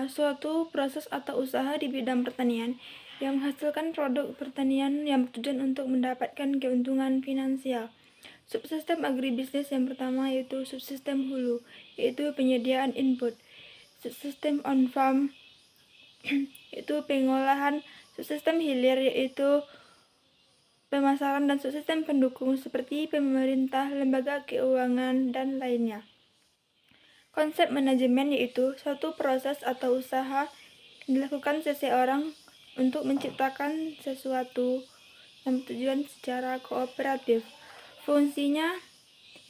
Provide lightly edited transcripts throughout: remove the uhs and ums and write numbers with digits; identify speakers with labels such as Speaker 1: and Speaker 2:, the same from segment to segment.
Speaker 1: adalah suatu proses atau usaha di bidang pertanian yang menghasilkan produk pertanian yang bertujuan untuk mendapatkan keuntungan finansial. Subsistem agribisnis yang pertama yaitu subsistem hulu, yaitu penyediaan input. Subsistem on-farm yaitu pengolahan. Subsistem hilir yaitu pemasaran, dan subsistem pendukung seperti pemerintah, lembaga keuangan, dan lainnya. Konsep manajemen yaitu suatu proses atau usaha yang dilakukan seseorang untuk menciptakan sesuatu yang bertujuan secara kooperatif. Fungsinya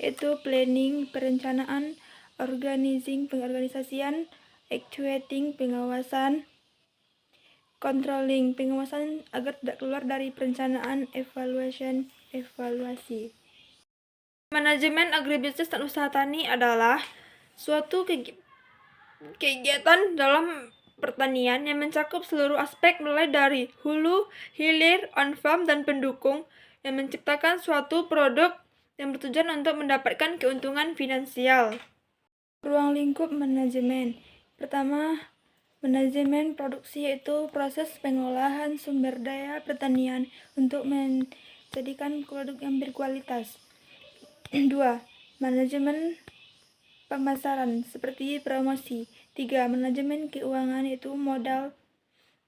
Speaker 1: yaitu planning, perencanaan, organizing, pengorganisasian, actuating, pengawasan, controlling, pengawasan agar tidak keluar dari perencanaan, evaluasi. Manajemen agribisnis dan usaha tani adalah suatu kegiatan dalam pertanian yang mencakup seluruh aspek mulai dari hulu, hilir, on-farm, dan pendukung yang menciptakan suatu produk yang bertujuan untuk mendapatkan keuntungan finansial. Ruang lingkup manajemen. Pertama, manajemen produksi yaitu proses pengolahan sumber daya pertanian untuk menjadikan produk yang berkualitas. 2. Manajemen pemasaran seperti promosi. 3. Manajemen keuangan yaitu modal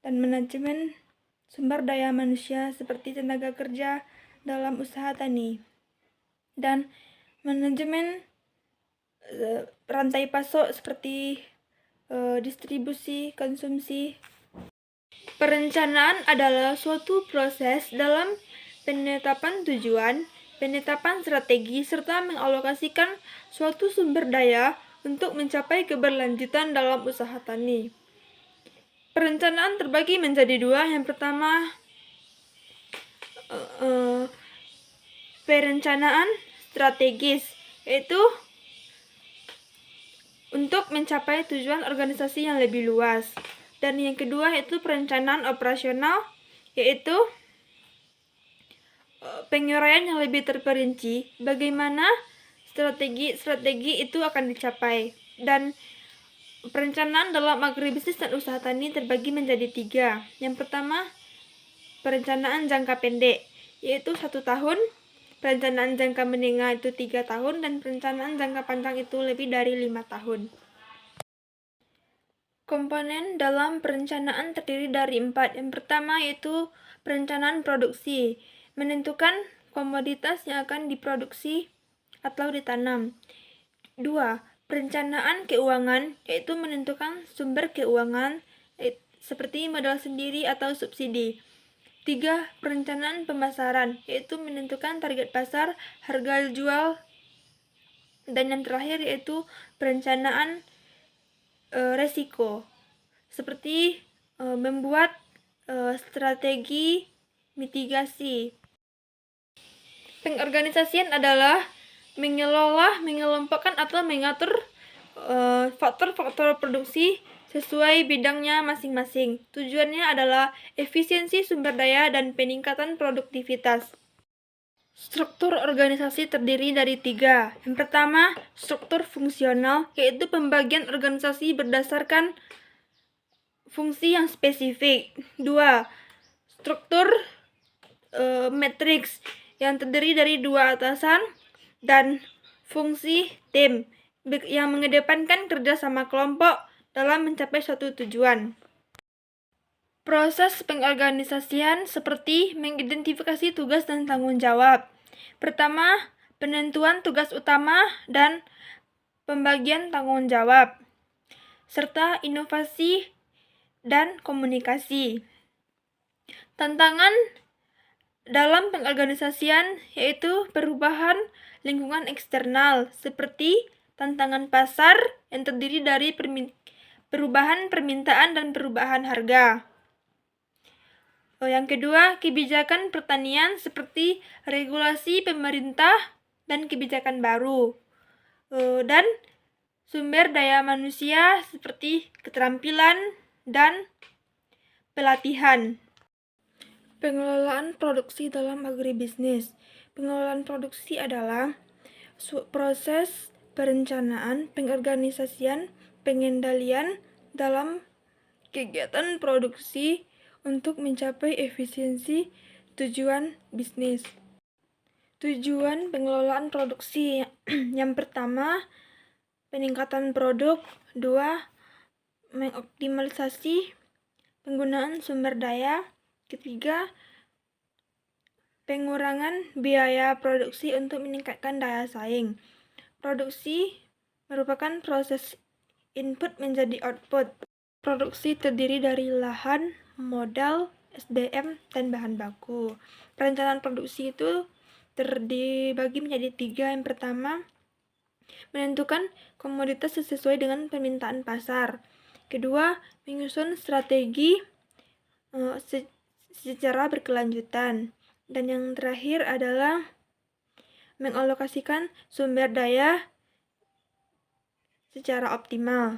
Speaker 1: dan manajemen sumber daya manusia seperti tenaga kerja dalam usaha tani. Dan manajemen rantai pasok seperti distribusi, konsumsi. Perencanaan adalah suatu proses dalam penetapan tujuan, penetapan strategi, serta mengalokasikan suatu sumber daya untuk mencapai keberlanjutan dalam usaha tani. Perencanaan terbagi menjadi dua. Yang pertama, perencanaan strategis, yaitu untuk mencapai tujuan organisasi yang lebih luas. Dan yang kedua yaitu perencanaan operasional, yaitu penguraian yang lebih terperinci bagaimana strategi itu akan dicapai. Dan perencanaan dalam agribisnis dan usaha tani terbagi menjadi 3. Yang pertama, perencanaan jangka pendek, yaitu 1 tahun, perencanaan jangka menengah itu 3 tahun, dan perencanaan jangka panjang itu lebih dari 5 tahun. Komponen dalam perencanaan terdiri dari 4. Yang pertama yaitu perencanaan produksi, menentukan komoditas yang akan diproduksi atau ditanam. 2. Perencanaan keuangan, yaitu menentukan sumber keuangan seperti modal sendiri atau subsidi. 3. Perencanaan pemasaran, yaitu menentukan target pasar, harga jual. Dan yang terakhir yaitu perencanaan resiko, seperti membuat strategi mitigasi. Pengorganisasian adalah mengelola, mengelompokkan atau mengatur faktor-faktor produksi sesuai bidangnya masing-masing. Tujuannya adalah efisiensi sumber daya dan peningkatan produktivitas. Struktur organisasi terdiri dari 3. Yang pertama, struktur fungsional, yaitu pembagian organisasi berdasarkan fungsi yang spesifik. 2. Struktur matriks, yang terdiri dari 2 atasan dan fungsi tim yang mengedepankan kerjasama kelompok dalam mencapai suatu tujuan. Proses pengorganisasian seperti mengidentifikasi tugas dan tanggung jawab. Pertama, penentuan tugas utama dan pembagian tanggung jawab, serta inovasi dan komunikasi. Tantangan dalam pengorganisasian yaitu perubahan lingkungan eksternal seperti tantangan pasar yang terdiri dari perubahan permintaan dan perubahan harga. Yang kedua, kebijakan pertanian seperti regulasi pemerintah dan kebijakan baru. Dan sumber daya manusia seperti keterampilan dan pelatihan. Pengelolaan produksi dalam agribisnis. Pengelolaan produksi adalah proses perencanaan, pengorganisasian, pengendalian dalam kegiatan produksi untuk mencapai efisiensi tujuan bisnis. Tujuan pengelolaan produksi yang pertama, peningkatan produk. 2, mengoptimalisasi penggunaan sumber daya. Ketiga, pengurangan biaya produksi untuk meningkatkan daya saing. Produksi merupakan proses input menjadi output. Produksi terdiri dari lahan, modal, SDM, dan bahan baku. Perencanaan produksi itu dibagi menjadi 3. Yang pertama, menentukan komoditas sesuai dengan permintaan pasar. Kedua, menyusun strategi secara berkelanjutan. Dan yang terakhir adalah mengalokasikan sumber daya secara optimal.